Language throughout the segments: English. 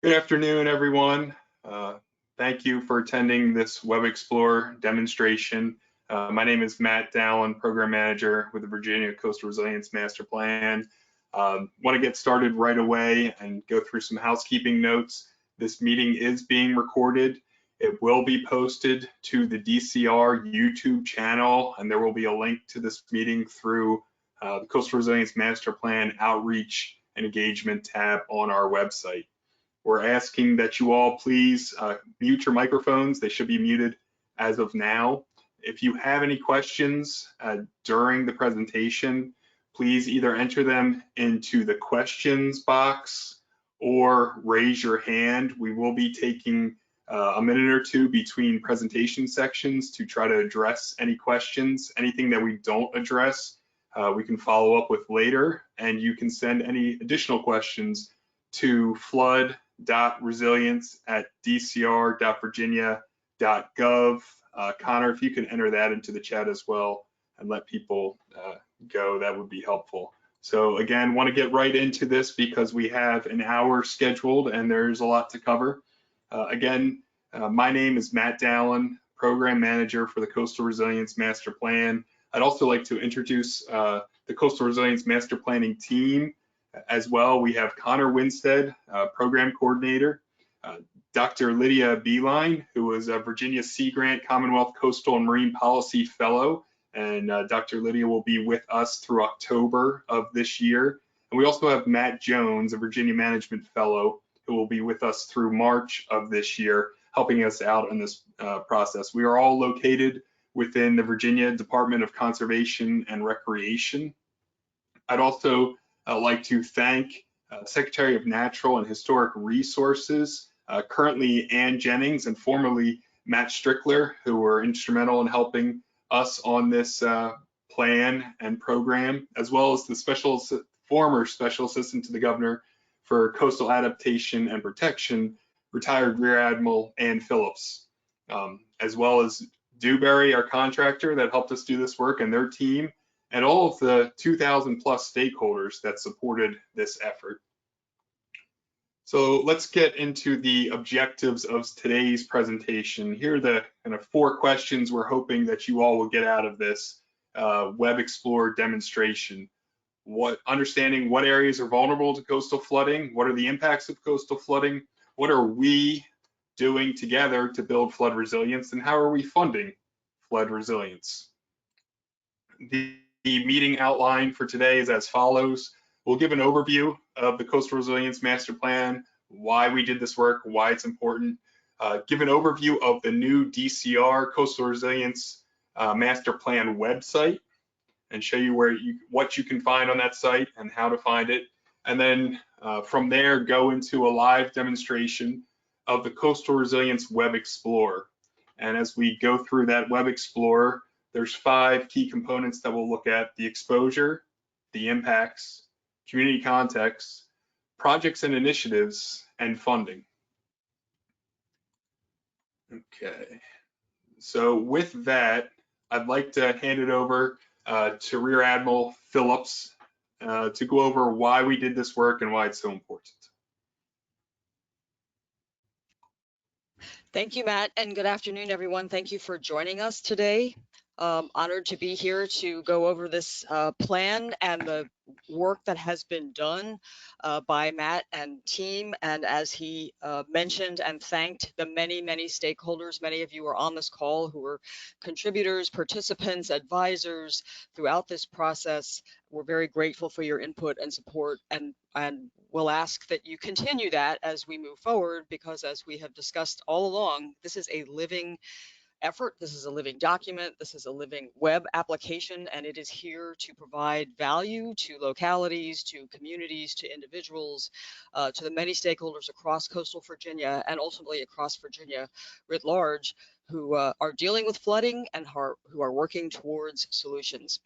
Good afternoon, everyone. Thank you for attending this Web Explorer demonstration. My name is Matt Dallin, Program Manager with the Virginia Coastal Resilience Master Plan. Want to get started right away and go through some housekeeping notes. This meeting is being recorded. It will be posted to the DCR YouTube channel, and there will be a link to this meeting through the Coastal Resilience Master Plan Outreach and Engagement tab on our website. We're asking that you all please mute your microphones. They should be muted as of now. If you have any questions during the presentation, please either enter them into the questions box or raise your hand. We will be taking a minute or two between presentation sections to try to address any questions. Anything that we don't address, we can follow up with later, and you can send any additional questions to flood.resilience@dcr.virginia.gov. Connor, if you can enter that into the chat as well and let people go, that would be helpful. So again, want to get right into this because we have an hour scheduled and there's a lot to cover. My name is Matt Dallin, Program Manager for the Coastal Resilience Master Plan. I'd also like to introduce the Coastal Resilience Master Planning team as well. We have Connor Winstead, Program Coordinator, Dr. Lydia Beeline, who is a Virginia Sea Grant Commonwealth Coastal and Marine Policy Fellow, and Dr. Lydia will be with us through October of this year. And we also have Matt Jones, a Virginia Management Fellow, who will be with us through March of this year, helping us out in this process. We are all located within the Virginia Department of Conservation and Recreation. I'd also like to thank Secretary of Natural and Historic Resources, currently Ann Jennings and formerly Matt Strickler, who were instrumental in helping us on this plan and program, as well as the former Special Assistant to the Governor for Coastal Adaptation and Protection, retired Rear Admiral Ann Phillips, as well as Dewberry, our contractor that helped us do this work, and their team, and all of the 2,000 plus stakeholders that supported this effort. So let's get into the objectives of today's presentation. Here are the kind of 4 questions we're hoping that you all will get out of this Web Explorer demonstration. Understanding what areas are vulnerable to coastal flooding, what are the impacts of coastal flooding, what are we doing together to build flood resilience, and how are we funding flood resilience? The meeting outline for today is as follows. We'll give an overview of the Coastal Resilience Master Plan, why we did this work, why it's important, give an overview of the new DCR Coastal Resilience Master Plan website, and show you what you can find on that site and how to find it. And then from there, go into a live demonstration of the Coastal Resilience Web Explorer. And as we go through that Web Explorer, there's 5 key components that we'll look at: the exposure, the impacts, community context, projects and initiatives, and funding. Okay, so with that, I'd like to hand it over to Rear Admiral Phillips to go over why we did this work and why it's so important. Thank you, Matt, and good afternoon, everyone. Thank you for joining us today. Honored to be here to go over this plan and the work that has been done by Matt and team. And as he mentioned and thanked the many, many stakeholders, many of you are on this call who were contributors, participants, advisors throughout this process. We're very grateful for your input and support, and we'll ask that you continue that as we move forward, because as we have discussed all along, this is a living effort. This is a living document. This is a living web application, and it is here to provide value to localities, to communities, to individuals, to the many stakeholders across coastal Virginia and ultimately across Virginia writ large who are dealing with flooding and who are working towards solutions.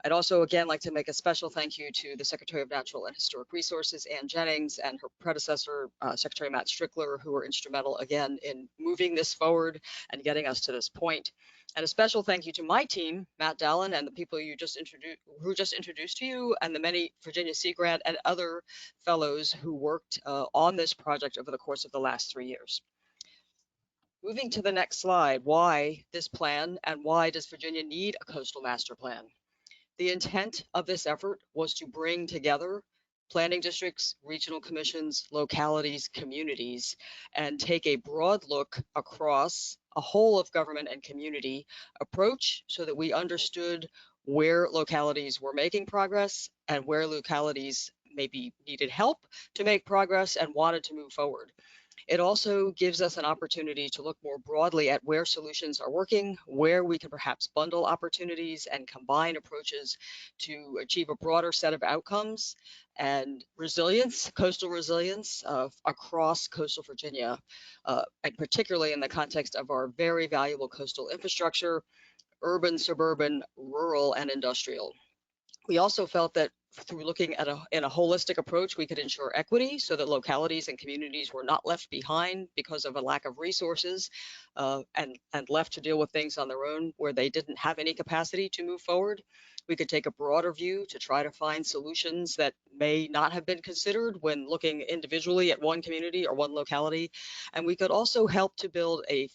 I'd also, again, like to make a special thank you to the Secretary of Natural and Historic Resources, Ann Jennings, and her predecessor, Secretary Matt Strickler, who were instrumental, again, in moving this forward and getting us to this point. And a special thank you to my team, Matt Dallin, and the people who just introduced to you, and the many Virginia Sea Grant and other fellows who worked on this project over the course of the last 3 years. Moving to the next slide, why this plan and why does Virginia need a coastal master plan? The intent of this effort was to bring together planning districts, regional commissions, localities, communities, and take a broad look across a whole of government and community approach so that we understood where localities were making progress and where localities maybe needed help to make progress and wanted to move forward. It also gives us an opportunity to look more broadly at where solutions are working, where we can perhaps bundle opportunities and combine approaches to achieve a broader set of outcomes and resilience, coastal resilience across coastal Virginia, and particularly in the context of our very valuable coastal infrastructure, urban, suburban, rural, and industrial. We also felt that through looking at in a holistic approach, we could ensure equity so that localities and communities were not left behind because of a lack of resources and left to deal with things on their own where they didn't have any capacity to move forward. We could take a broader view to try to find solutions that may not have been considered when looking individually at one community or one locality. And we could also help to build a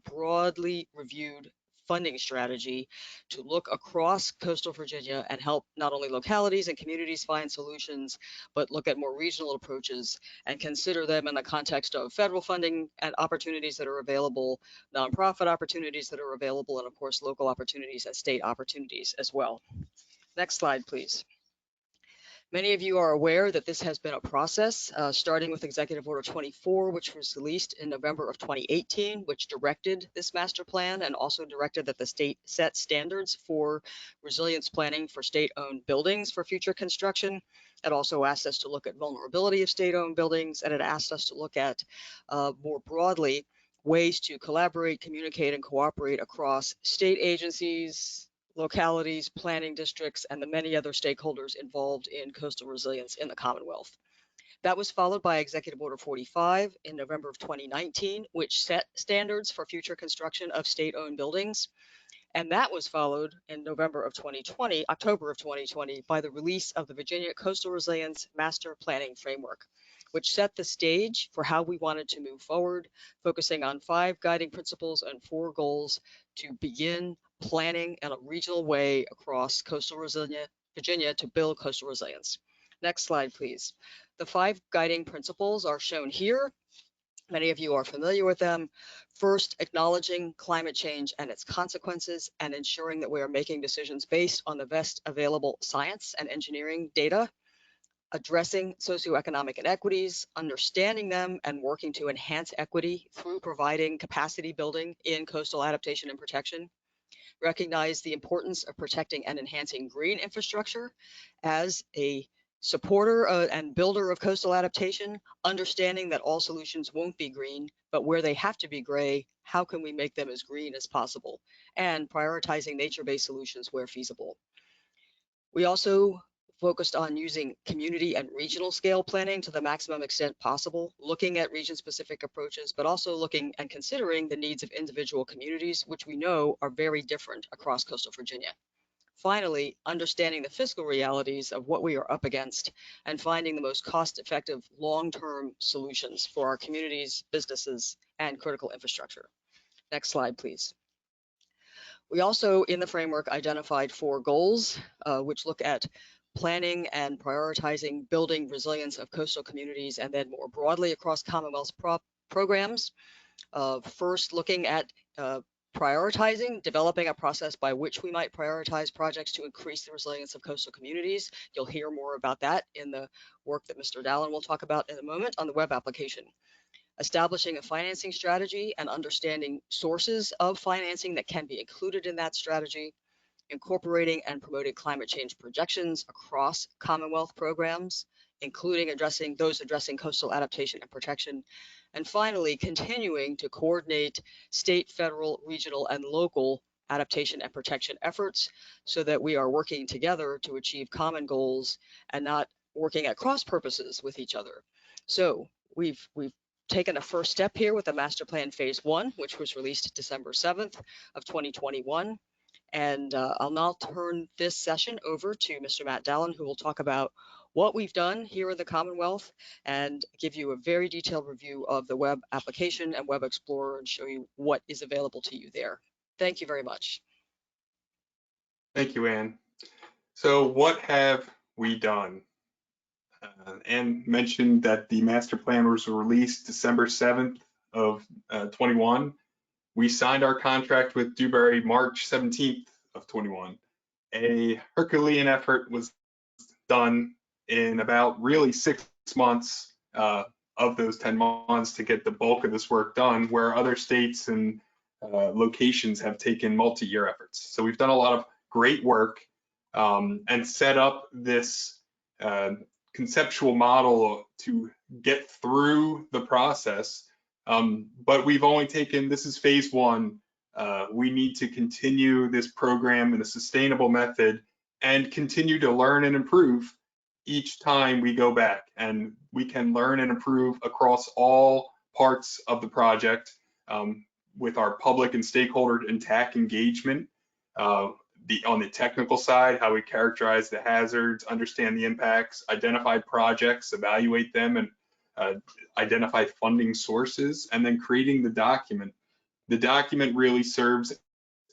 broadly reviewed funding strategy to look across coastal Virginia and help not only localities and communities find solutions, but look at more regional approaches and consider them in the context of federal funding and opportunities that are available, nonprofit opportunities that are available, and of course, local opportunities and state opportunities as well. Next slide, please. Many of you are aware that this has been a process, starting with Executive Order 24, which was released in November of 2018, which directed this master plan and also directed that the state set standards for resilience planning for state-owned buildings for future construction. It also asked us to look at vulnerability of state-owned buildings, and it asked us to look at more broadly ways to collaborate, communicate, and cooperate across state agencies, localities, planning districts, and the many other stakeholders involved in coastal resilience in the Commonwealth. That was followed by Executive Order 45 in November of 2019, which set standards for future construction of state-owned buildings. And that was followed in October of 2020, by the release of the Virginia Coastal Resilience Master Planning Framework, which set the stage for how we wanted to move forward, focusing on 5 guiding principles and 4 goals to begin planning in a regional way across coastal Virginia to build coastal resilience. Next slide, please. The 5 guiding principles are shown here. Many of you are familiar with them. First, acknowledging climate change and its consequences and ensuring that we are making decisions based on the best available science and engineering data. Addressing socioeconomic inequities, understanding them, and working to enhance equity through providing capacity building in coastal adaptation and protection. Recognize the importance of protecting and enhancing green infrastructure as a supporter and builder of coastal adaptation, understanding that all solutions won't be green, but where they have to be gray, how can we make them as green as possible? And prioritizing nature-based solutions where feasible. We also focused on using community and regional scale planning to the maximum extent possible, looking at region-specific approaches, but also looking and considering the needs of individual communities, which we know are very different across coastal Virginia. Finally, understanding the fiscal realities of what we are up against and finding the most cost-effective long-term solutions for our communities, businesses, and critical infrastructure. Next slide, please. We also, in the framework, identified 4 goals, which look at planning and prioritizing building resilience of coastal communities, and then more broadly across Commonwealth programs. First, looking at prioritizing, developing a process by which we might prioritize projects to increase the resilience of coastal communities. You'll hear more about that in the work that Mr. Dallin will talk about in a moment on the web application. Establishing a financing strategy and understanding sources of financing that can be included in that strategy. Incorporating and promoting climate change projections across Commonwealth programs, including addressing coastal adaptation and protection. And finally, continuing to coordinate state, federal, regional, and local adaptation and protection efforts so that we are working together to achieve common goals and not working at cross purposes with each other. So we've taken a first step here with the master plan phase 1, which was released December 7th of 2021. And I'll now turn this session over to Mr. Matt Dallin, who will talk about what we've done here in the Commonwealth and give you a very detailed review of the web application and Web Explorer and show you what is available to you there. Thank you very much. Thank you, Ann. So what have we done? Ann mentioned that the master plan was released December 7th of 21. We signed our contract with Dewberry March 17th of 21. A Herculean effort was done in about really 6 months of those 10 months to get the bulk of this work done, where other states and locations have taken multi-year efforts. So we've done a lot of great work and set up this conceptual model to get through the process. But we've only taken, this is phase 1. We need to continue this program in a sustainable method and continue to learn and improve each time we go back. And we can learn and improve across all parts of the project with our public and stakeholder and TAC engagement. On the technical side, how we characterize the hazards, understand the impacts, identify projects, evaluate them, and identify funding sources, and then creating the document. The document really serves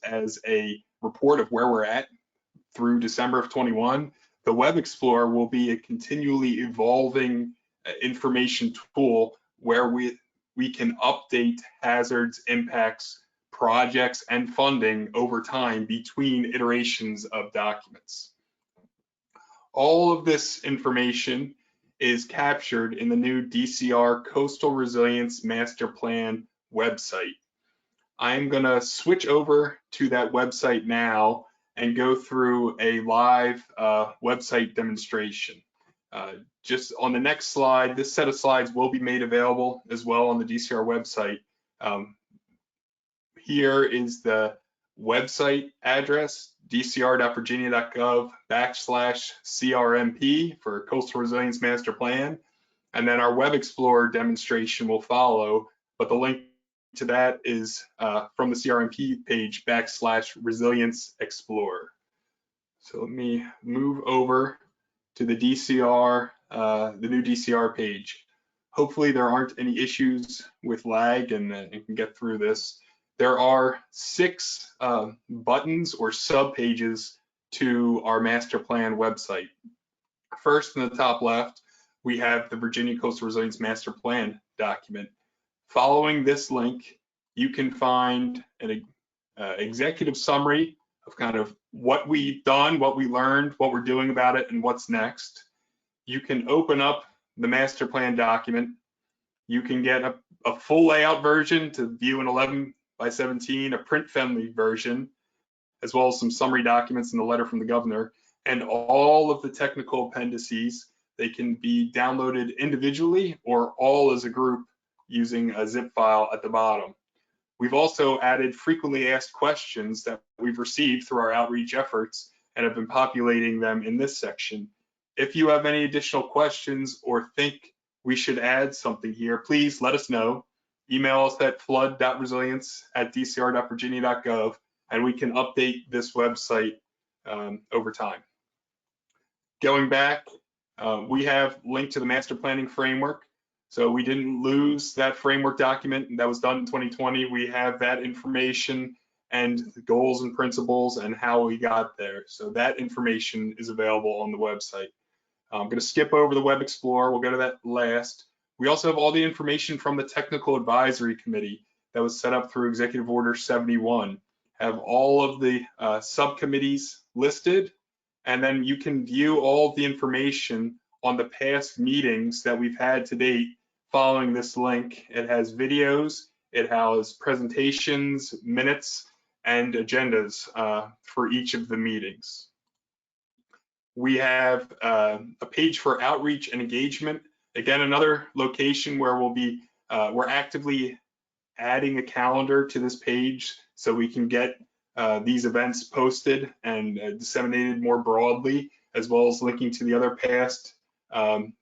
as a report of where we're at through December of 21. The Web Explorer will be a continually evolving information tool where we can update hazards, impacts, projects, and funding over time between iterations of documents. All of this information is captured in the new DCR Coastal Resilience Master Plan website. I'm going to switch over to that website now and go through a live website demonstration. Just on the next slide, this set of slides will be made available as well on the DCR website. Here is the website address, dcr.virginia.gov/CRMP for Coastal Resilience Master Plan. And then our Web Explorer demonstration will follow, but the link to that is from the CRMP page /Resilience Explorer. So let me move over to the DCR, the new DCR page. Hopefully there aren't any issues with lag and can get through this. There are 6 buttons or sub pages to our master plan website. First, in the top left, we have the Virginia Coastal Resilience Master Plan document. Following this link, you can find an executive summary of kind of what we've done, what we learned, what we're doing about it, and what's next. You can open up the master plan document. You can get a full layout version to view an 11:17, a print-friendly version, as well as some summary documents and the letter from the governor, and all of the technical appendices. They can be downloaded individually or all as a group using a zip file at the bottom. We've also added frequently asked questions that we've received through our outreach efforts and have been populating them in this section. If you have any additional questions or think we should add something here, please let us know. Email us at flood.resilience@dcr.virginia.gov, and we can update this website over time. Going back, we have linked to the master planning framework. So we didn't lose that framework document that was done in 2020. We have that information and the goals and principles and how we got there. So that information is available on the website. I'm going to skip over the Web Explorer. We'll go to that last. We also have all the information from the Technical Advisory Committee that was set up through Executive Order 71. Have all of the subcommittees listed, and then you can view all of the information on the past meetings that we've had to date following this link. It has videos, it has presentations, minutes, and agendas for each of the meetings. We have a page for outreach and engagement. Again, another location where we're actively adding a calendar to this page so we can get these events posted and disseminated more broadly, as well as linking to the other past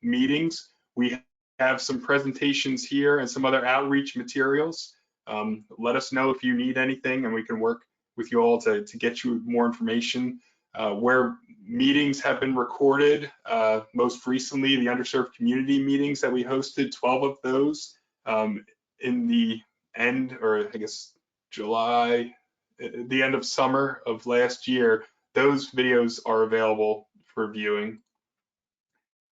meetings. We have some presentations here and some other outreach materials. Let us know if you need anything, and we can work with you all to get you more information. Where meetings have been recorded, most recently the underserved community meetings that we hosted, 12 of those in the end, or I guess July, the end of summer of last year. Those videos are available for viewing.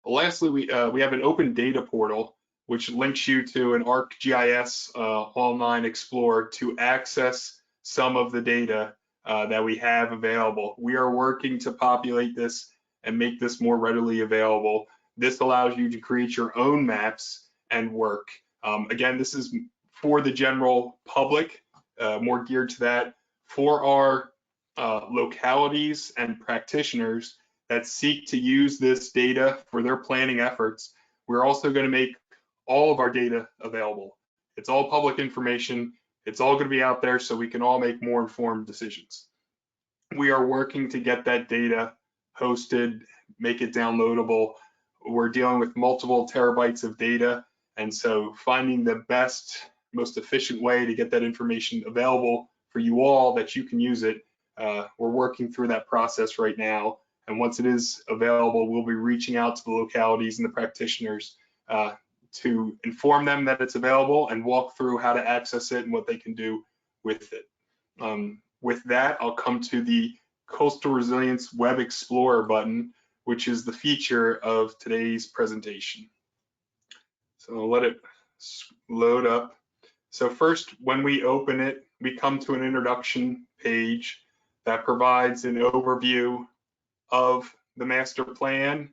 Lastly, we have an open data portal which links you to an ArcGIS online explorer to access some of the data that we have available. We are working to populate this and make this more readily available. This allows you to create your own maps and work. Again, this is for the general public, more geared to that. For our localities and practitioners that seek to use this data for their planning efforts, we're also going to make all of our data available. It's all public information. It's all going to be out there so we can all make more informed decisions. We are working to get that data hosted, make it downloadable. We're dealing with multiple terabytes of data, and so finding the best, most efficient way to get that information available for you all that you can use it. We're working through that process right now, and once it is available, we'll be reaching out to the localities and the practitioners to inform them that it's available and walk through how to access it and what they can do with it. With that, I'll come to the Coastal Resilience Web Explorer button, which is the feature of today's presentation. So I'll let it load up. So first, when we open it, we come to an introduction page that provides an overview of the master plan,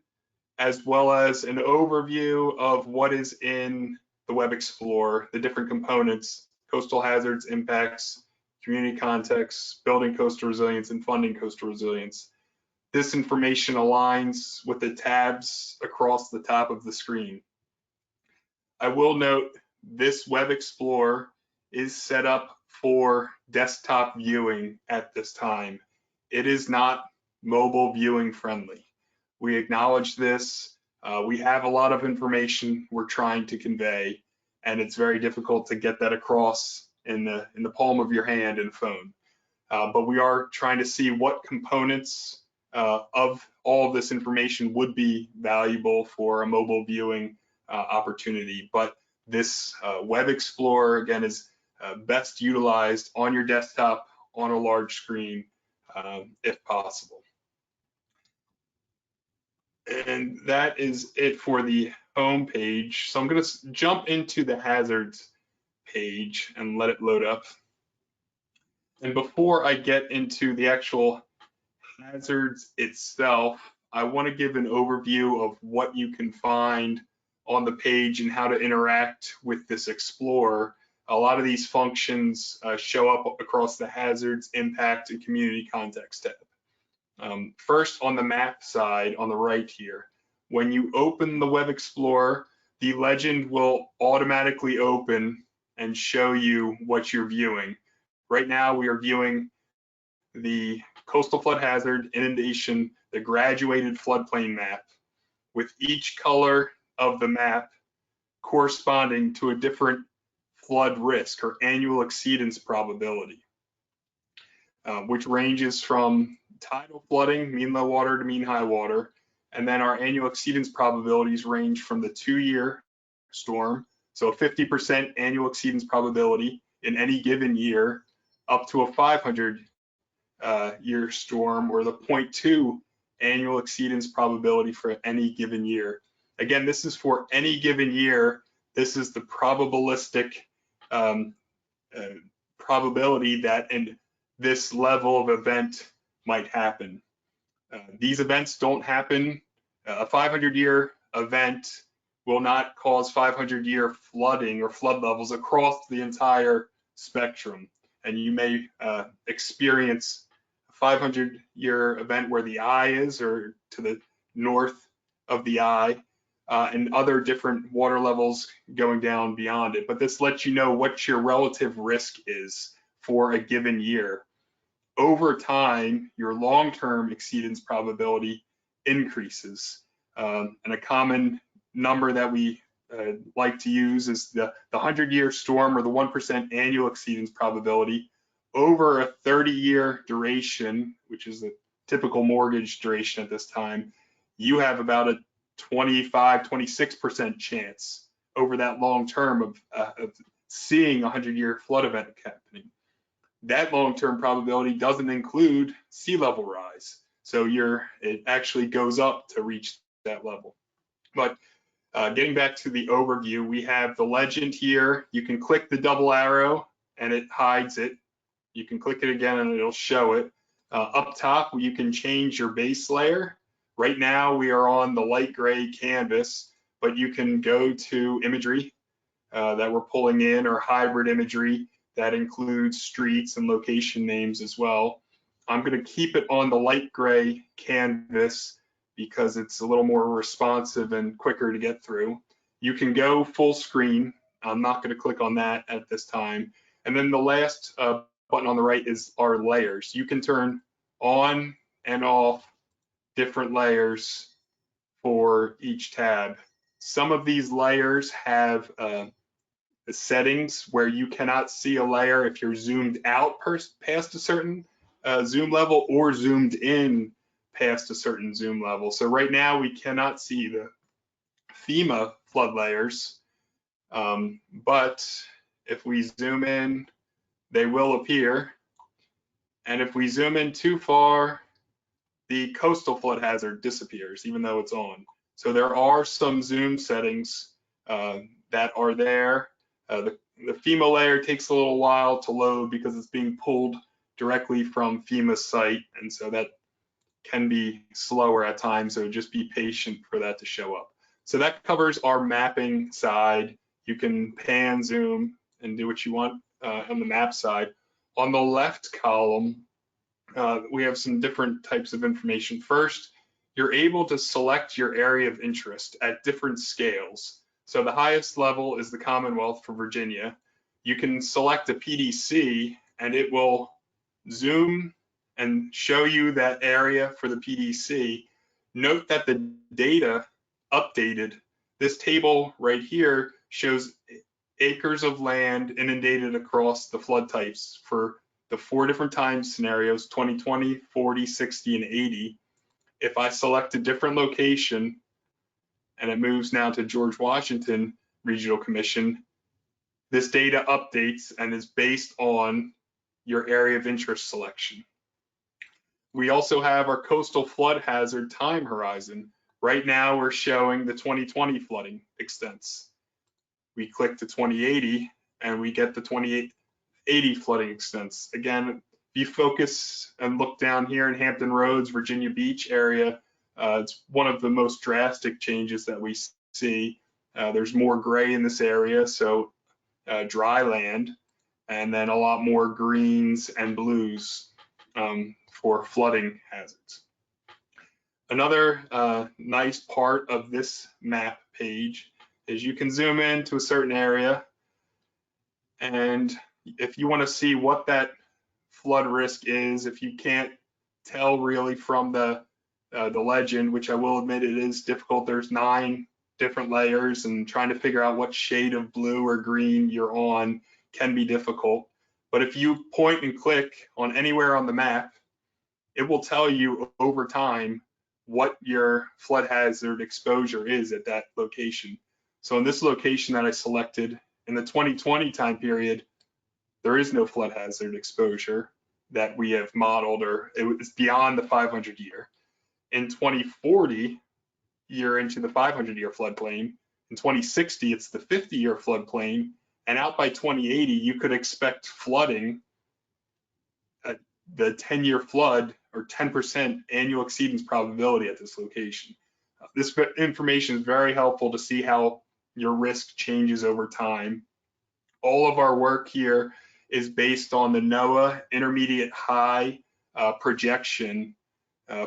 as well as an overview of what is in the Web Explorer, the different components: coastal hazards, impacts, community context, building coastal resilience, and funding coastal resilience. This information aligns with the tabs across the top of the screen. I will note this Web Explorer is set up for desktop viewing at this time. It is not mobile viewing friendly. We acknowledge this. We have a lot of information we're trying to convey, and it's very difficult to get that across in the palm of your hand in a phone. But we are trying to see what components of all of this information would be valuable for a mobile viewing opportunity. But this Web Explorer, again, is best utilized on your desktop on a large screen if possible. And that is it for the home page. So I'm going to jump into the hazards page and let it load up. And before I get into the actual hazards itself, I want to give an overview of what you can find on the page and how to interact with this Explorer. A lot of these functions show up across the hazards, impact, and community context tab. First, on the map side on the right here, when you open the Web Explorer, the legend will automatically open and show you what you're viewing. Right now, we are viewing the coastal flood hazard, inundation, the graduated floodplain map, with each color of the map corresponding to a different flood risk or annual exceedance probability, which ranges from tidal flooding, mean low water to mean high water, and then our annual exceedance probabilities range from the 2-year storm, so a 50% annual exceedance probability in any given year, up to a 500-year storm, or the 0.2 annual exceedance probability for any given year. Again, this is for any given year. This is the probabilistic probability that in this level of event might happen. These events don't happen. A 500-year event will not cause 500-year flooding or flood levels across the entire spectrum. And you may experience a 500-year event where the eye is, or to the north of the eye, and other different water levels going down beyond it. But this lets you know what your relative risk is for a given year. over time, your long-term exceedance probability increases. And a common number that we like to use is the 100-year storm, or the 1% annual exceedance probability over a 30-year duration, which is the typical mortgage duration at this time. You have about a 25-26% chance over that long term of seeing a 100-year flood event happening. That long-term probability doesn't include sea level rise. So it actually goes up to reach that level. But getting back to the overview, we have the legend here. You can click the double arrow and it hides it. You can click it again and it'll show it. Up top, you can change your base layer. Right now, we are on the light gray canvas, but you can go to imagery that we're pulling in, or hybrid imagery that includes streets and location names as well. I'm going to keep it on the light gray canvas because it's a little more responsive and quicker to get through. You can go full screen. I'm not going to click on that at this time. And then the last button on the right is our layers. You can turn on and off different layers for each tab. Some of these layers have settings where you cannot see a layer if you're zoomed out past a certain zoom level, or zoomed in past a certain zoom level. So right now we cannot see the FEMA flood layers, but if we zoom in, they will appear. And if we zoom in too far, the coastal flood hazard disappears, even though it's on. So there are some zoom settings that are there. The FEMA layer takes a little while to load because it's being pulled directly from FEMA's site, and so that can be slower at times, so just be patient for that to show up. So that covers our mapping side. You can pan, zoom, and do what you want on the map side. On the left column, we have some different types of information. First, you're able to select your area of interest at different scales. So the highest level is the Commonwealth for Virginia. You can select a PDC and it will zoom and show you that area for the PDC. Note that the data updated. This table right here shows acres of land inundated across the flood types for the 4 different time scenarios: 2020, 40, 60, and 80. If I select a different location and it moves now to George Washington Regional Commission, this data updates and is based on your area of interest selection. We also have our coastal flood hazard time horizon. Right now we're showing the 2020 flooding extents. We click to 2080 and we get the 2080 flooding extents. Again, if you focus and look down here in Hampton Roads, Virginia Beach area, it's one of the most drastic changes that we see. There's more gray in this area, so dry land, and then a lot more greens and blues for flooding hazards. Another nice part of this map page is you can zoom in to a certain area, and if you want to see what that flood risk is, if you can't tell really from the legend, which I will admit it is difficult, there's 9 different layers, and trying to figure out what shade of blue or green you're on can be difficult. But if you point and click on anywhere on the map, it will tell you over time what your flood hazard exposure is at that location. So in this location that I selected, in the 2020 time period, there is no flood hazard exposure that we have modeled, or it's beyond the 500 year. In 2040, you're into the 500-year floodplain. In 2060, it's the 50-year floodplain. And out by 2080, you could expect flooding at the 10-year flood, or 10% annual exceedance probability at this location. This information is very helpful to see how your risk changes over time. All of our work here is based on the NOAA intermediate high projection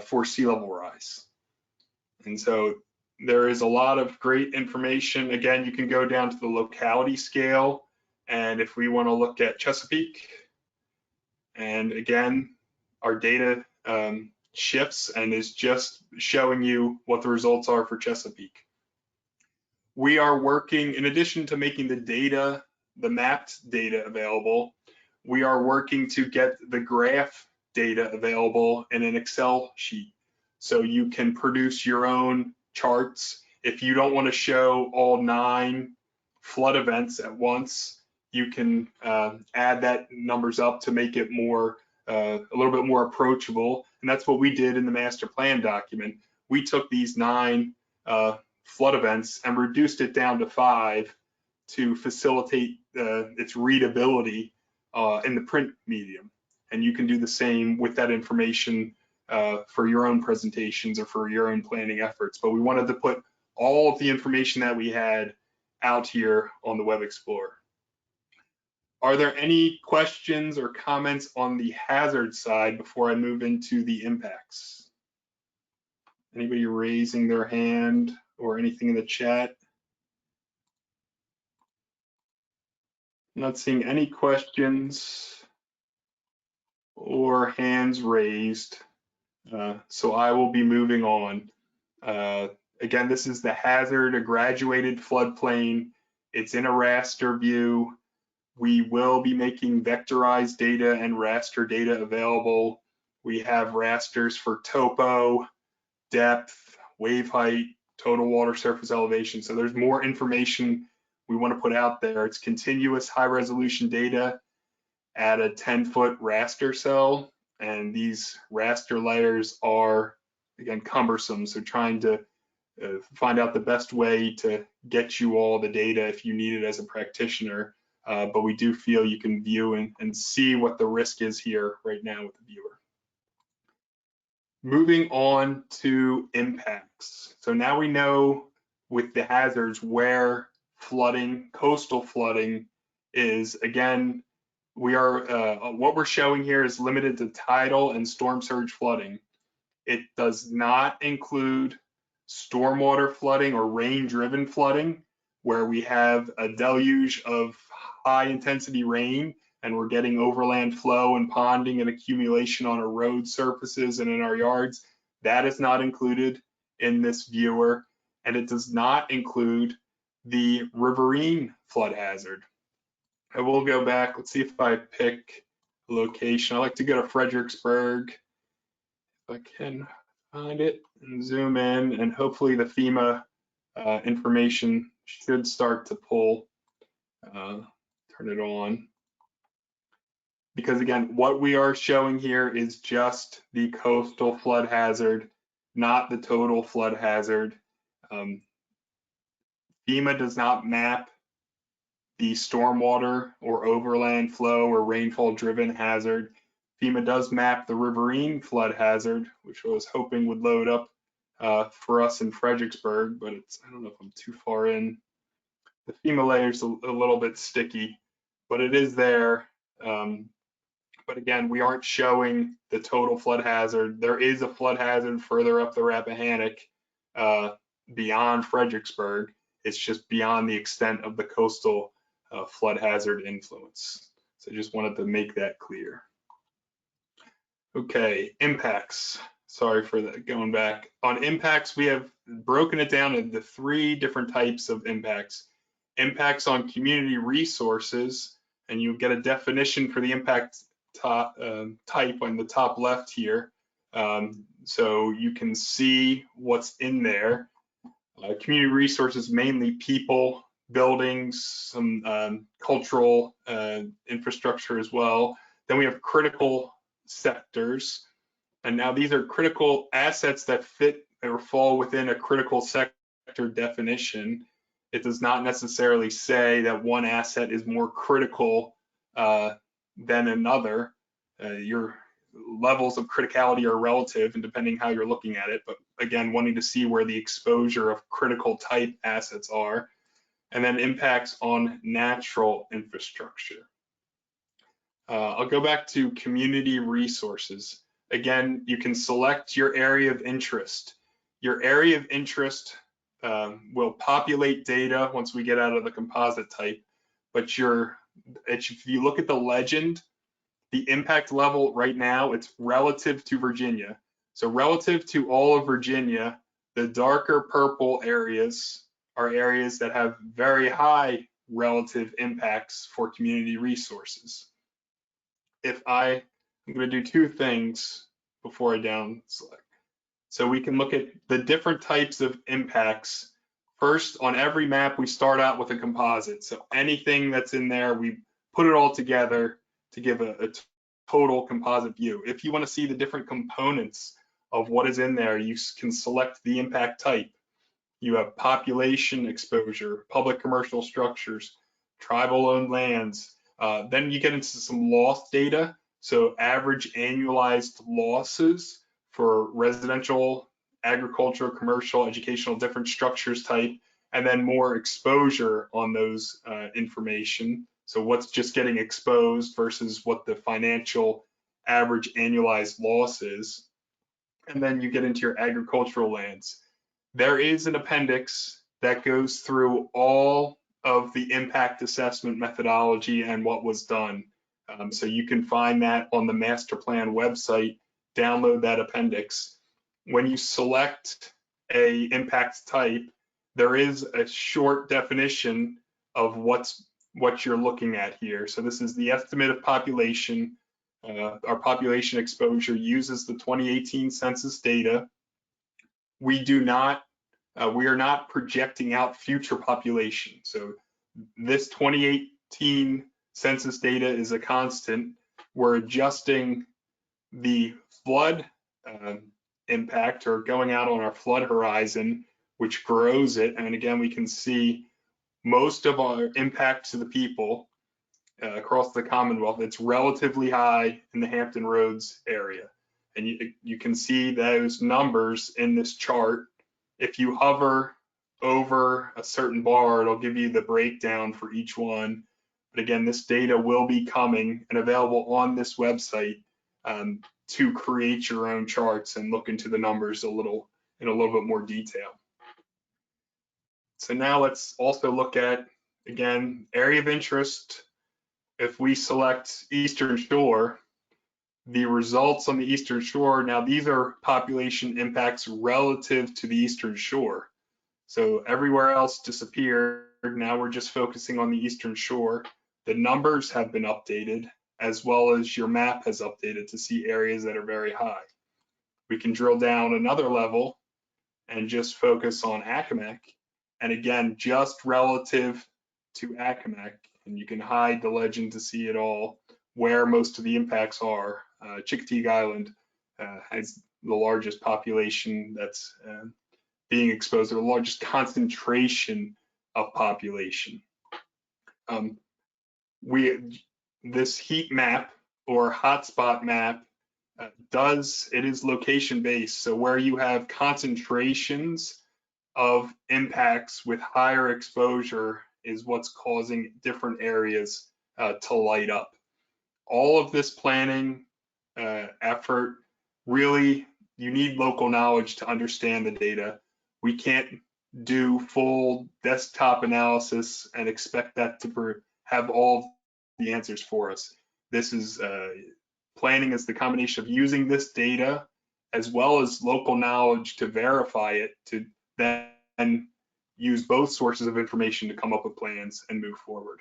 for sea level rise. And so there is a lot of great information. Again, you can go down to the locality scale. And if we want to look at Chesapeake, and again, our data shifts and is just showing you what the results are for Chesapeake. We are working, in addition to making the data, the mapped data available, we are working to get the graph data available in an Excel sheet. So you can produce your own charts. If you don't want to show all 9 flood events at once, you can add that numbers up to make it more, a little bit more approachable. And that's what we did in the master plan document. We took these 9 flood events and reduced it down to 5 to facilitate its readability in the print medium. And you can do the same with that information for your own presentations or for your own planning efforts. But we wanted to put all of the information that we had out here on the Web Explorer. Are there any questions or comments on the hazard side before I move into the impacts? Anybody raising their hand or anything in the chat? I'm not seeing any questions or hands raised, so I will be moving on. Again, this is the hazard, a graduated floodplain. It's in a raster view. We will be making vectorized data and raster data available. We have rasters for topo, depth, wave height, total water surface elevation. So there's more information we want to put out there. It's continuous high resolution data at a 10-foot raster cell. And these raster layers are, again, cumbersome. So trying to find out the best way to get you all the data if you need it as a practitioner. But we do feel you can view and see what the risk is here right now with the viewer. Moving on to impacts. So now we know with the hazards where flooding, coastal flooding is. Again, we are what we're showing here is limited to tidal and storm surge flooding. It does not include stormwater flooding or rain-driven flooding, where we have a deluge of high intensity rain and we're getting overland flow and ponding and accumulation on our road surfaces and in our yards. That is not included in this viewer, and it does not include the riverine flood hazard. I will go back. Let's see if I pick a location. I like to go to Fredericksburg. If I can find it and zoom in, and hopefully the FEMA information should start to pull. Turn it on. Because again, what we are showing here is just the coastal flood hazard, not the total flood hazard. FEMA does not map the stormwater or overland flow or rainfall driven hazard. FEMA does map the riverine flood hazard, which I was hoping would load up for us in Fredericksburg, but it's, I don't know if I'm too far in. The FEMA layer is a little bit sticky, but it is there. But again, we aren't showing the total flood hazard. There is a flood hazard further up the Rappahannock beyond Fredericksburg. It's just beyond the extent of the coastal flood hazard influence. So I just wanted to make that clear. Okay, impacts. Sorry for that, going back. On impacts, we have broken it down into 3 different types of impacts. Impacts on community resources, and you get a definition for the impact type on the top left here. So you can see what's in there. Community resources, mainly people, buildings, some cultural infrastructure as well. Then we have critical sectors. And now these are critical assets that fit or fall within a critical sector definition. It does not necessarily say that one asset is more critical than another. Your levels of criticality are relative and depending how you're looking at it, but again, wanting to see where the exposure of critical type assets are. And then impacts on natural infrastructure. I'll go back to community resources. Again, you can select your area of interest. Your area of interest will populate data once we get out of the composite type, but if you look at the legend, the impact level right now, it's relative to Virginia. So relative to all of Virginia, the darker purple areas are areas that have very high relative impacts for community resources. I'm going to do two things before I down select. So we can look at the different types of impacts. First, on every map, we start out with a composite. So anything that's in there, we put it all together to give a total composite view. If you want to see the different components of what is in there, you can select the impact type. You have population exposure, public commercial structures, tribal owned lands. Then you get into some loss data. So average annualized losses for residential, agricultural, commercial, educational, different structures type, and then more exposure on those information. So what's just getting exposed versus what the financial average annualized loss is. And then you get into your agricultural lands. There is an appendix that goes through all of the impact assessment methodology and what was done. So you can find that on the master plan website, download that appendix. When you select a impact type, there is a short definition of what you're looking at here. So this is the estimate of population. Our population exposure uses the 2018 census data. We are not projecting out future population. So this 2018 census data is a constant. We're adjusting the flood impact, or going out on our flood horizon, which grows it. And again, we can see most of our impact to the people across the Commonwealth. It's relatively high in the Hampton Roads area. And you can see those numbers in this chart. If you hover over a certain bar, it'll give you the breakdown for each one. But again, this data will be coming and available on this website to create your own charts and look into the numbers in a little bit more detail. So now let's also look at, again, area of interest. If we select Eastern Shore, the results on the Eastern Shore, now these are population impacts relative to the Eastern Shore. So everywhere else disappeared. Now we're just focusing on the Eastern Shore. The numbers have been updated, as well as your map has updated to see areas that are very high. We can drill down another level and just focus on Accomack. And again, just relative to Accomack, and you can hide the legend to see it all, where most of the impacts are. Chickatee Island has the largest population that's being exposed, to the largest concentration of population. This heat map or hotspot map it is location based. So where you have concentrations of impacts with higher exposure is what's causing different areas to light up. All of this planning effort, really, you need local knowledge to understand the data. We can't do full desktop analysis and expect that to have all the answers for us. This is planning is the combination of using this data as well as local knowledge to verify it, to then use both sources of information to come up with plans and move forward.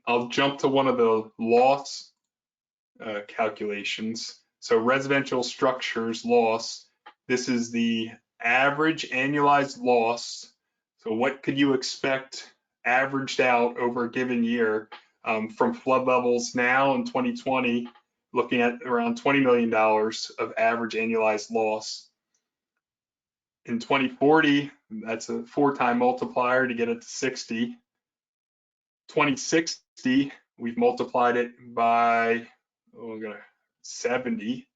I'll jump to one of the loss calculations. So residential structures loss, this is the average annualized loss. So what could you expect averaged out over a given year from flood levels now in 2020, looking at around $20 million of average annualized loss. In 2040, that's a 4-time multiplier to get it to 60. 2060, we've multiplied it by 70.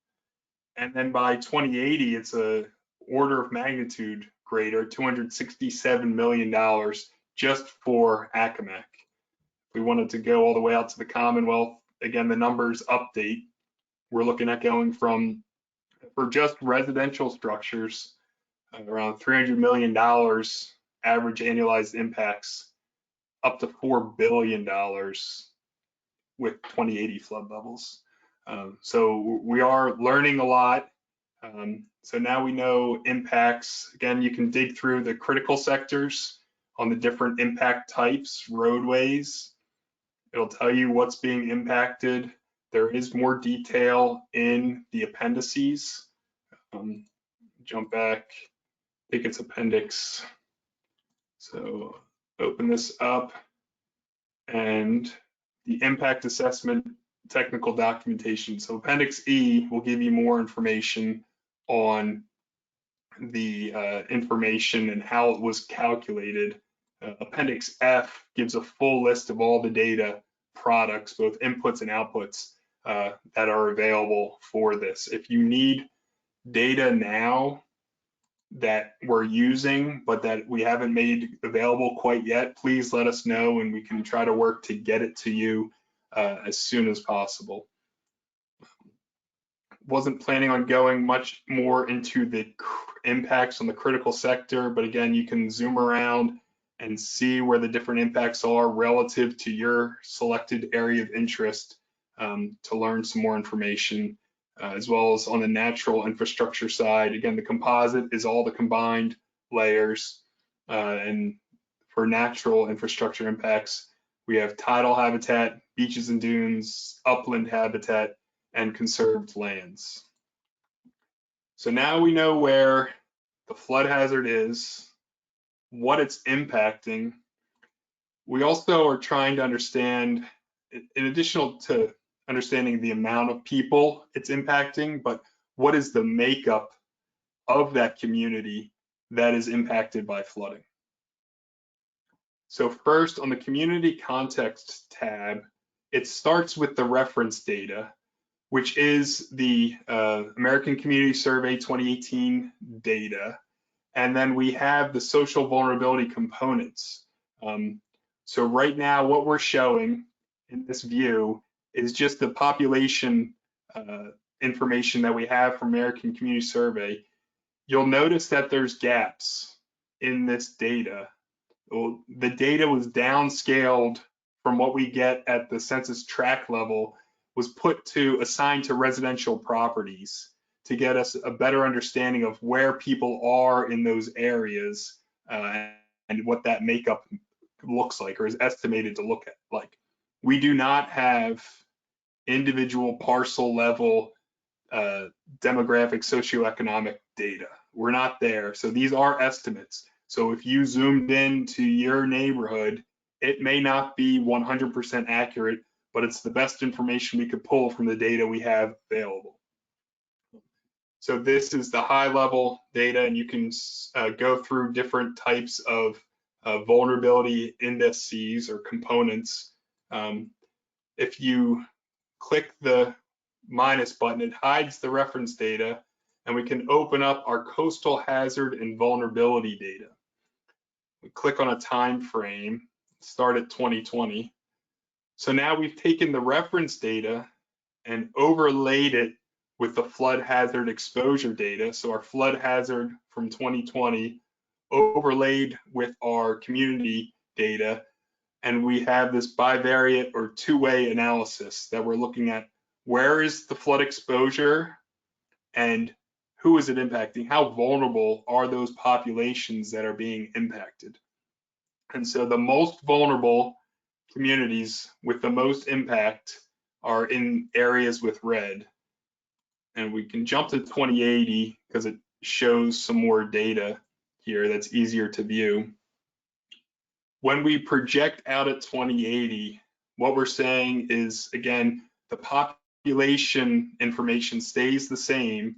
And then by 2080, it's a order of magnitude greater, $267 million just for Accomack. If we wanted to go all the way out to the Commonwealth, again, the numbers update. We're looking at going from, for just residential structures, around $300 million average annualized impacts, up to $4 billion with 2080 flood levels. So we are learning a lot. So now we know impacts. Again, you can dig through the critical sectors on the different impact types, roadways. It'll tell you what's being impacted. There is more detail in the appendices. Jump back, I think it's appendix. So open this up, and the impact assessment technical documentation. So appendix E will give you more information on the information and how it was calculated. Appendix F gives a full list of all the data products, both inputs and outputs, that are available for this. If you need data now that we're using, but that we haven't made available quite yet, please let us know and we can try to work to get it to you as soon as possible. Wasn't planning on going much more into the impacts on the critical sector, but again, you can zoom around and see where the different impacts are relative to your selected area of interest to learn some more information, as well as on the natural infrastructure side. Again, the composite is all the combined layers, and for natural infrastructure impacts, we have tidal habitat, beaches and dunes, upland habitat, and conserved lands. So now we know where the flood hazard is, what it's impacting. We also are trying to understand, in addition to understanding the amount of people it's impacting, but what is the makeup of that community that is impacted by flooding. So first, on the community context tab, it starts with the reference data, which is the American Community Survey 2018 data. And then we have the social vulnerability components. So right now, what we're showing in this view is just the population information that we have from American Community Survey. You'll notice that there's gaps in this data. Well, the data was downscaled from what we get at the census tract level, was put to assigned to residential properties to get us a better understanding of where people are in those areas and what that makeup looks like or is estimated to look like. We do not have individual parcel level demographic socioeconomic data. We're not there. So these are estimates. So if you zoomed into your neighborhood, it may not be 100% accurate, but it's the best information we could pull from the data we have available. So this is the high level data, and you can go through different types of vulnerability indices or components. If you click the minus button, it hides the reference data, and we can open up our coastal hazard and vulnerability data. We click on a time frame, start at 2020. So now we've taken the reference data and overlaid it with the flood hazard exposure data. So our flood hazard from 2020 overlaid with our community data. And we have this bivariate or two-way analysis that we're looking at. Where is the flood exposure and who is it impacting? How vulnerable are those populations that are being impacted? And so the most vulnerable communities with the most impact are in areas with red. And we can jump to 2080 because it shows some more data here that's easier to view. When we project out at 2080, what we're saying is, again, the population information stays the same,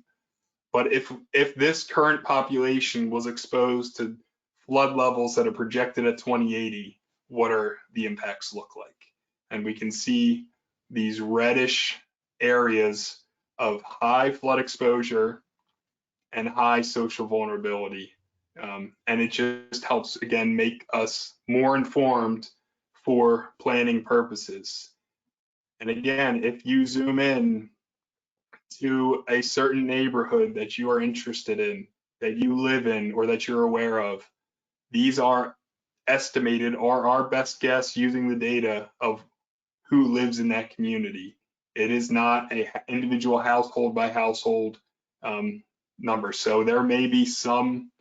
but if this current population was exposed to flood levels that are projected at 2080, what are the impacts look like? And we can see these reddish areas of high flood exposure and high social vulnerability. And it just helps, again, make us more informed for planning purposes. And again, if you zoom in to a certain neighborhood that you are interested in, that you live in, or that you're aware of, these are estimated or our best guess using the data of who lives in that community. It is not a individual household by household number. So there may be some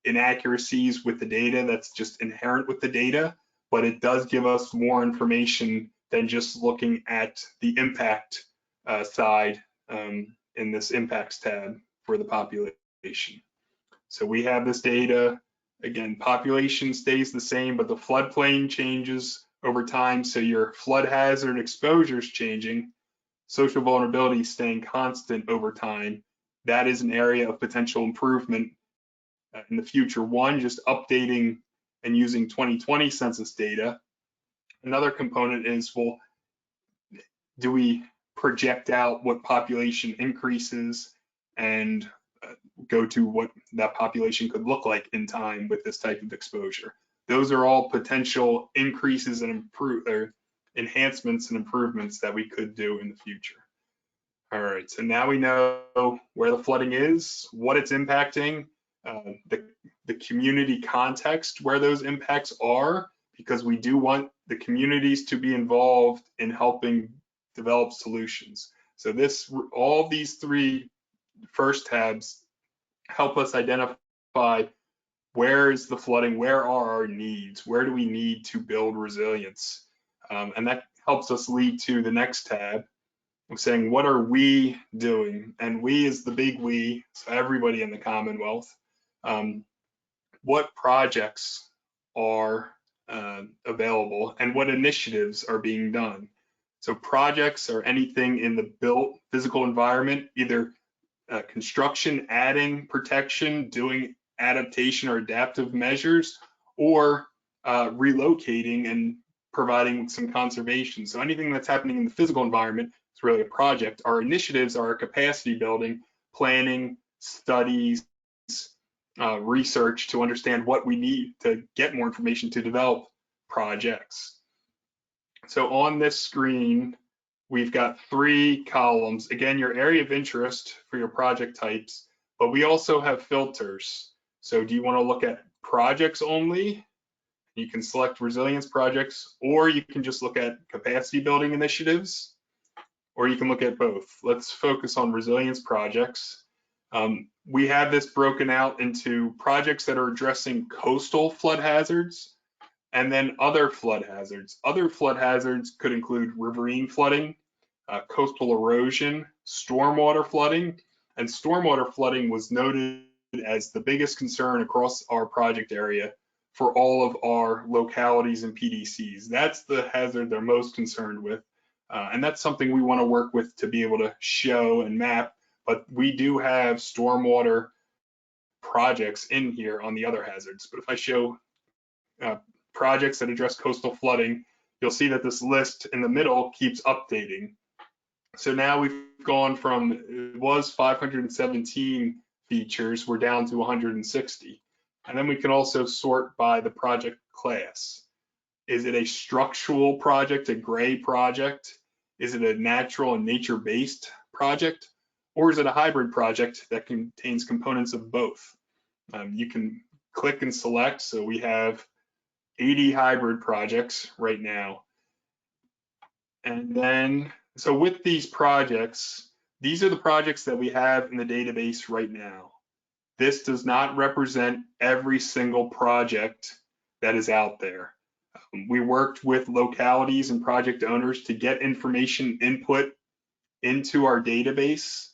inaccuracies with the data that's just inherent with the data, but it does give us more information than just looking at the impact side in this impacts tab for the population. So we have this data. Again, population stays the same, but the floodplain changes over time. So your flood hazard exposure is changing. Social vulnerability is staying constant over time. That is an area of potential improvement in the future. One, just updating and using 2020 census data. Another component is, well, do we project out what population increases and go to what that population could look like in time with this type of exposure? Those are all potential increases and enhancements and improvements that we could do in the future. All right, so now we know where the flooding is, what it's impacting, the community context where those impacts are, because we do want the communities to be involved in helping develop solutions. So all these three first tabs help us identify where is the flooding, where are our needs, where do we need to build resilience, and that helps us lead to the next tab of saying, what are we doing? And we is the big we, so everybody in the Commonwealth. What projects are available and what initiatives are being done? So projects are anything in the built physical environment, either construction, adding protection, doing adaptation or adaptive measures, or relocating and providing some conservation. So anything that's happening in the physical environment is really a project. Our initiatives are capacity building, planning, studies, research to understand what we need to get more information to develop projects. So on this screen, we've got 3 columns. Again, your area of interest for your project types, but we also have filters. So do you want to look at projects only? You can select resilience projects, or you can just look at capacity building initiatives, or you can look at both. Let's focus on resilience projects. We have this broken out into projects that are addressing coastal flood hazards and then other flood hazards. Other flood hazards could include riverine flooding, coastal erosion, stormwater flooding, and stormwater flooding was noted as the biggest concern across our project area for all of our localities and PDCs. That's the hazard they're most concerned with. And that's something we want to work with to be able to show and map, but we do have stormwater projects in here on the other hazards. But if I show projects that address coastal flooding, you'll see that this list in the middle keeps updating. So now we've gone from, it was 517 features, we're down to 160. And then we can also sort by the project class. Is it a structural project, a gray project? Is it a natural and nature-based project? Or is it a hybrid project that contains components of both? You can click and select. So we have 80 hybrid projects right now. And then, so with these projects, these are the projects that we have in the database right now. This does not represent every single project that is out there. We worked with localities and project owners to get information input into our database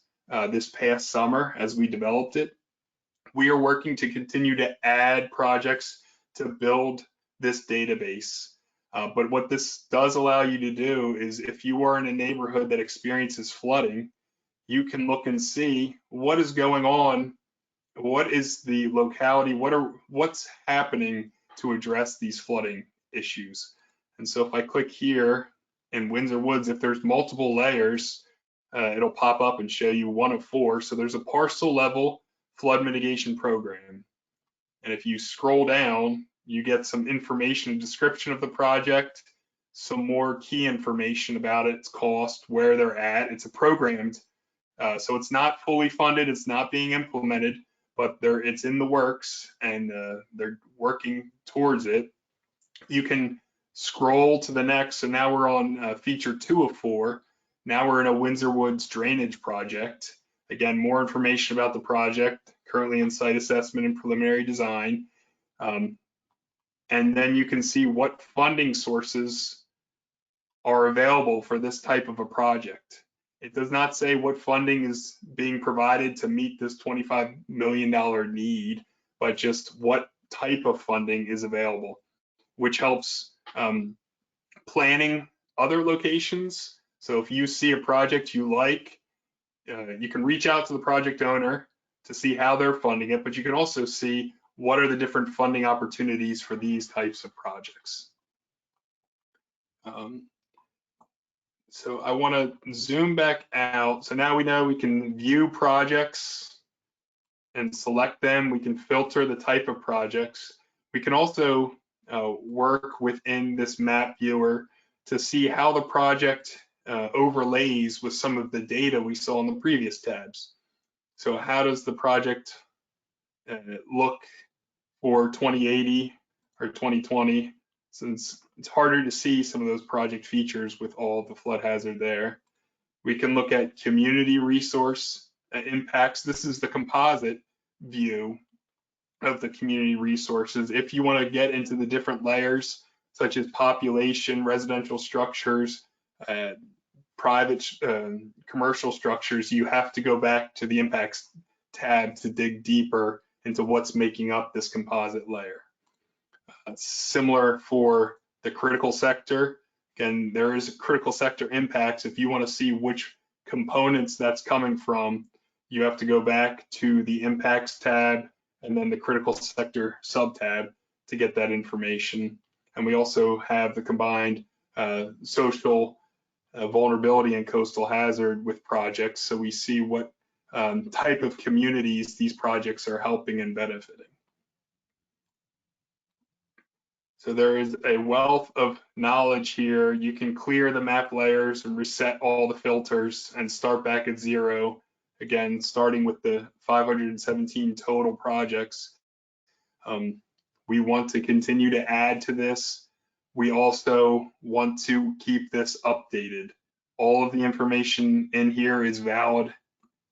this past summer as we developed it. We are working to continue to add projects to build this database. But what this does allow you to do is if you are in a neighborhood that experiences flooding, you can look and see what is going on, what is the locality, what's happening to address these flooding issues. And so if I click here in Windsor Woods, if there's multiple layers, it'll pop up and show you 1 of 4. So there's a parcel level flood mitigation program. And if you scroll down, you get some information and description of the project, some more key information about its cost, where they're at. It's a programmed, so it's not fully funded, it's not being implemented, but it's in the works and they're working towards it. You can scroll to the next, so now we're on feature 2 of 4. Now we're in a Windsor Woods drainage project. Again, more information about the project, currently in site assessment and preliminary design. And then you can see what funding sources are available for this type of a project. It does not say what funding is being provided to meet this $25 million need, but just what type of funding is available, which helps planning other locations. So if you see a project you like, you can reach out to the project owner to see how they're funding it, but you can also see what are the different funding opportunities for these types of projects. So I want to zoom back out. So now we know we can view projects and select them. We can filter the type of projects. We can also work within this map viewer to see how the project overlays with some of the data we saw in the previous tabs. So how does the project look for 2080 or 2020, since it's harder to see some of those project features with all the flood hazard there. We can look at community resource impacts. This is the composite view of the community resources. If you want to get into the different layers, such as population, residential structures, private commercial structures, you have to go back to the impacts tab to dig deeper into what's making up this composite layer. Similar for the critical sector. Again, there is critical sector impacts. If you want to see which components that's coming from, you have to go back to the impacts tab and then the critical sector sub tab to get that information. And we also have the combined social vulnerability and coastal hazard with projects. So we see what type of communities these projects are helping and benefiting. So there is a wealth of knowledge here. You can clear the map layers and reset all the filters and start back at 0. Again, starting with the 517 total projects. We want to continue to add to this. We also want to keep this updated. All of the information in here is valid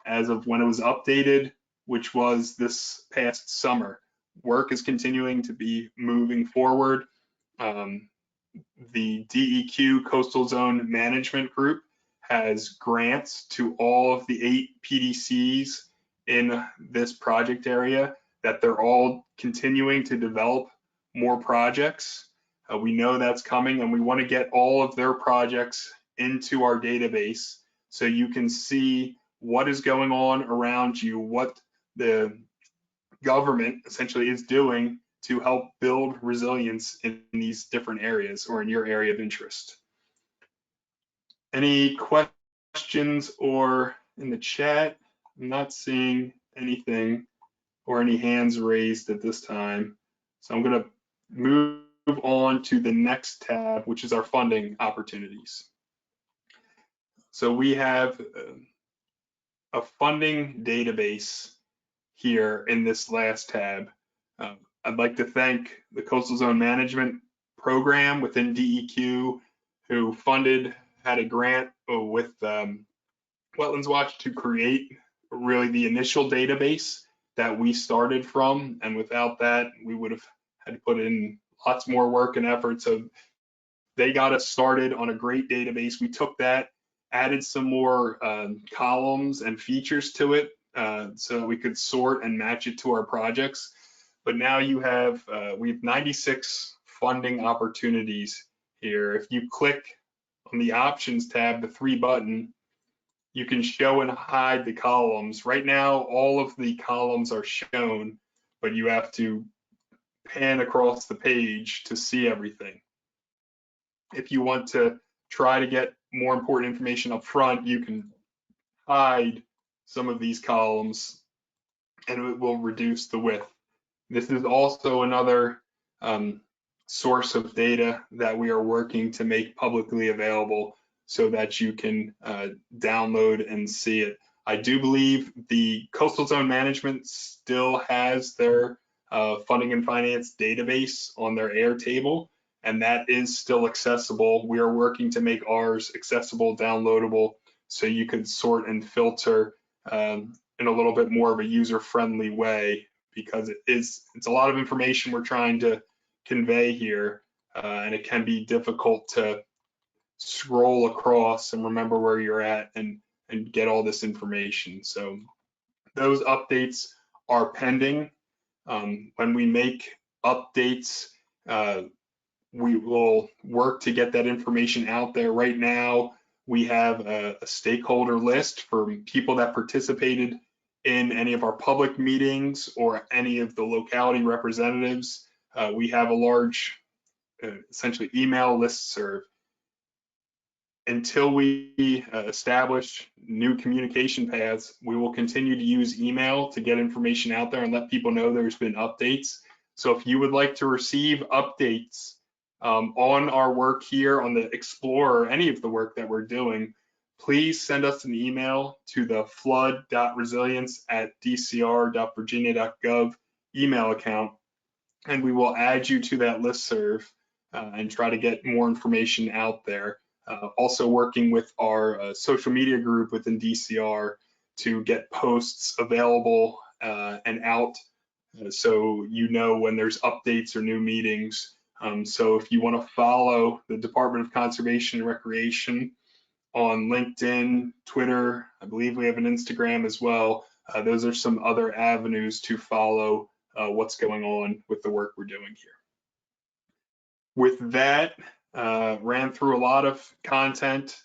as of when it was updated, which was this past summer. Work is continuing to be moving forward. The DEQ Coastal Zone Management Group has grants to all of the 8 PDCs in this project area that they're all continuing to develop more projects. We know that's coming, and we want to get all of their projects into our database so you can see what is going on around you, what the government essentially is doing to help build resilience in these different areas or in your area of interest. Any questions or in the chat? I'm not seeing anything or any hands raised at this time. So I'm going to move on to the next tab, which is our funding opportunities. So we have a funding database here in this last tab. I'd like to thank the Coastal Zone Management Program within DEQ, who had a grant with Wetlands Watch to create really the initial database that we started from. And without that, we would have had to put in lots more work and effort. So they got us started on a great database. We took that, added some more columns and features to it so we could sort and match it to our projects. But now we have 96 funding opportunities here. If you click on the options tab, the 3 button, you can show and hide the columns. Right now, all of the columns are shown, but you have to pan across the page to see everything. If you want to try to get more important information up front, you can hide some of these columns and it will reduce the width. This is also another source of data that we are working to make publicly available so that you can download and see it. I do believe the Coastal Zone Management still has their funding and finance database on their Airtable, and that is still accessible. We are working to make ours accessible, downloadable, so you could sort and filter in a little bit more of a user-friendly way, because it's a lot of information we're trying to convey here, and it can be difficult to scroll across and remember where you're at and get all this information. So those updates are pending. When we make updates, we will work to get that information out there. Right now, we have a stakeholder list for people that participated in any of our public meetings or any of the locality representatives. We have a large, essentially email listserv. Until we establish new communication paths, we will continue to use email to get information out there and let people know there's been updates. So if you would like to receive updates on our work here on the Explorer, any of the work that we're doing, please send us an email to the flood.resilience@dcr.virginia.gov email account, and we will add you to that listserv and try to get more information out there. Also working with our social media group within DCR to get posts available and out, so you know when there's updates or new meetings. So if you want to follow the Department of Conservation and Recreation on LinkedIn, Twitter, I believe we have an Instagram as well. Those are some other avenues to follow what's going on with the work we're doing here. With that, ran through a lot of content.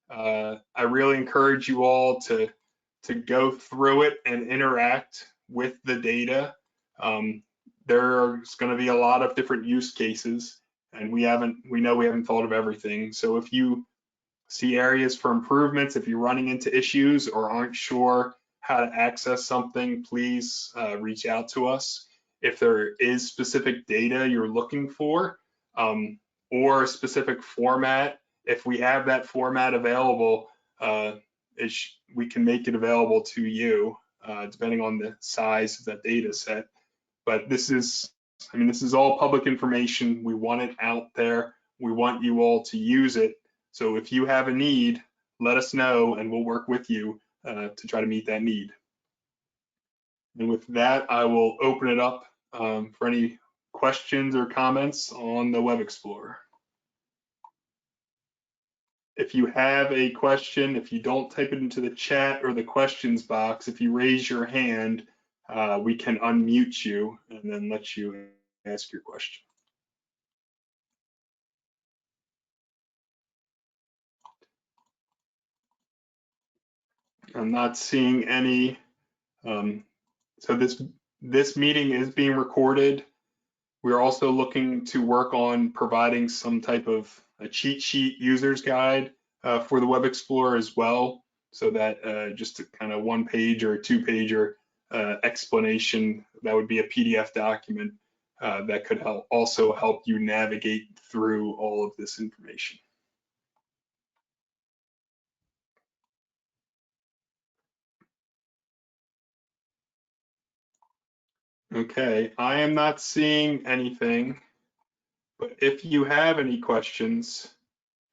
I really encourage you all to go through it and interact with the data. There's going to be a lot of different use cases, and we know we haven't thought of everything. So if you see areas for improvements, if you're running into issues or aren't sure how to access something, please reach out to us. If there is specific data you're looking for, or a specific format, if we have that format available, we can make it available to you, depending on the size of that data set. But this is all public information. We want it out there. We want you all to use it. So if you have a need, let us know and we'll work with you to try to meet that need. And with that, I will open it up for any questions or comments on the Web Explorer. If you have a question, if you don't type it into the chat or the questions box, if you raise your hand, we can unmute you and then let you ask your question. I'm not seeing any. So this meeting is being recorded. We're also looking to work on providing some type of a cheat sheet user's guide for the Web Explorer as well, so that just a kind of 1 page or 2 pager explanation, that would be a PDF document that could also help you navigate through all of this information. Okay, I am not seeing anything, but if you have any questions,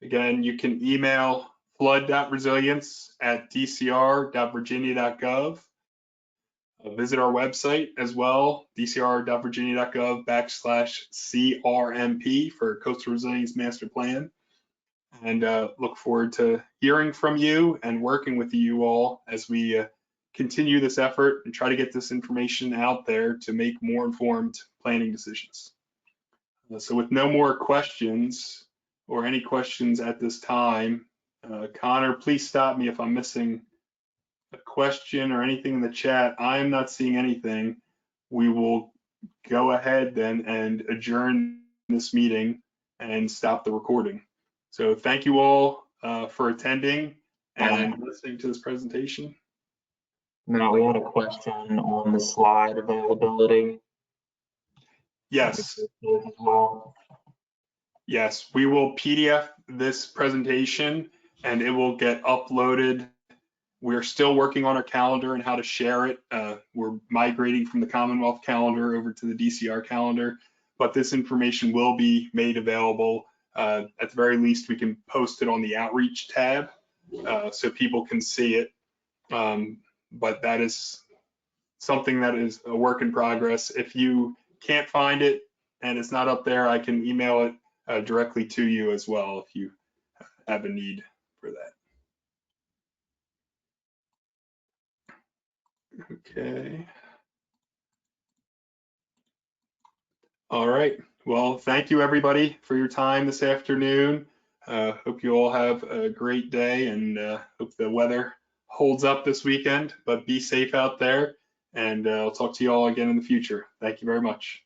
again, you can email flood.resilience@dcr.virginia.gov. Visit our website as well, dcr.virginia.gov/CRMP for Coastal Resilience Master Plan. And look forward to hearing from you and working with you all as we continue this effort and try to get this information out there to make more informed planning decisions. So with no more questions or any questions at this time, Connor, please stop me if I'm missing a question or anything in the chat. I am not seeing anything. We will go ahead then and adjourn this meeting and stop the recording. So thank you all for attending and listening to this presentation. Now we had a question on the slide availability. Yes. Yes, we will PDF this presentation and it will get uploaded. We're still working on our calendar and how to share it. We're migrating from the Commonwealth calendar over to the DCR calendar, but this information will be made available. At the very least, we can post it on the outreach tab so people can see it. But that is something that is a work in progress. If you can't find it and it's not up there, I can email it directly to you as well if you have a need for that. Okay. All right. Well, thank you everybody for your time this afternoon. Hope you all have a great day, and hope the weather holds up this weekend, but be safe out there, and I'll talk to you all again in the future. Thank you very much.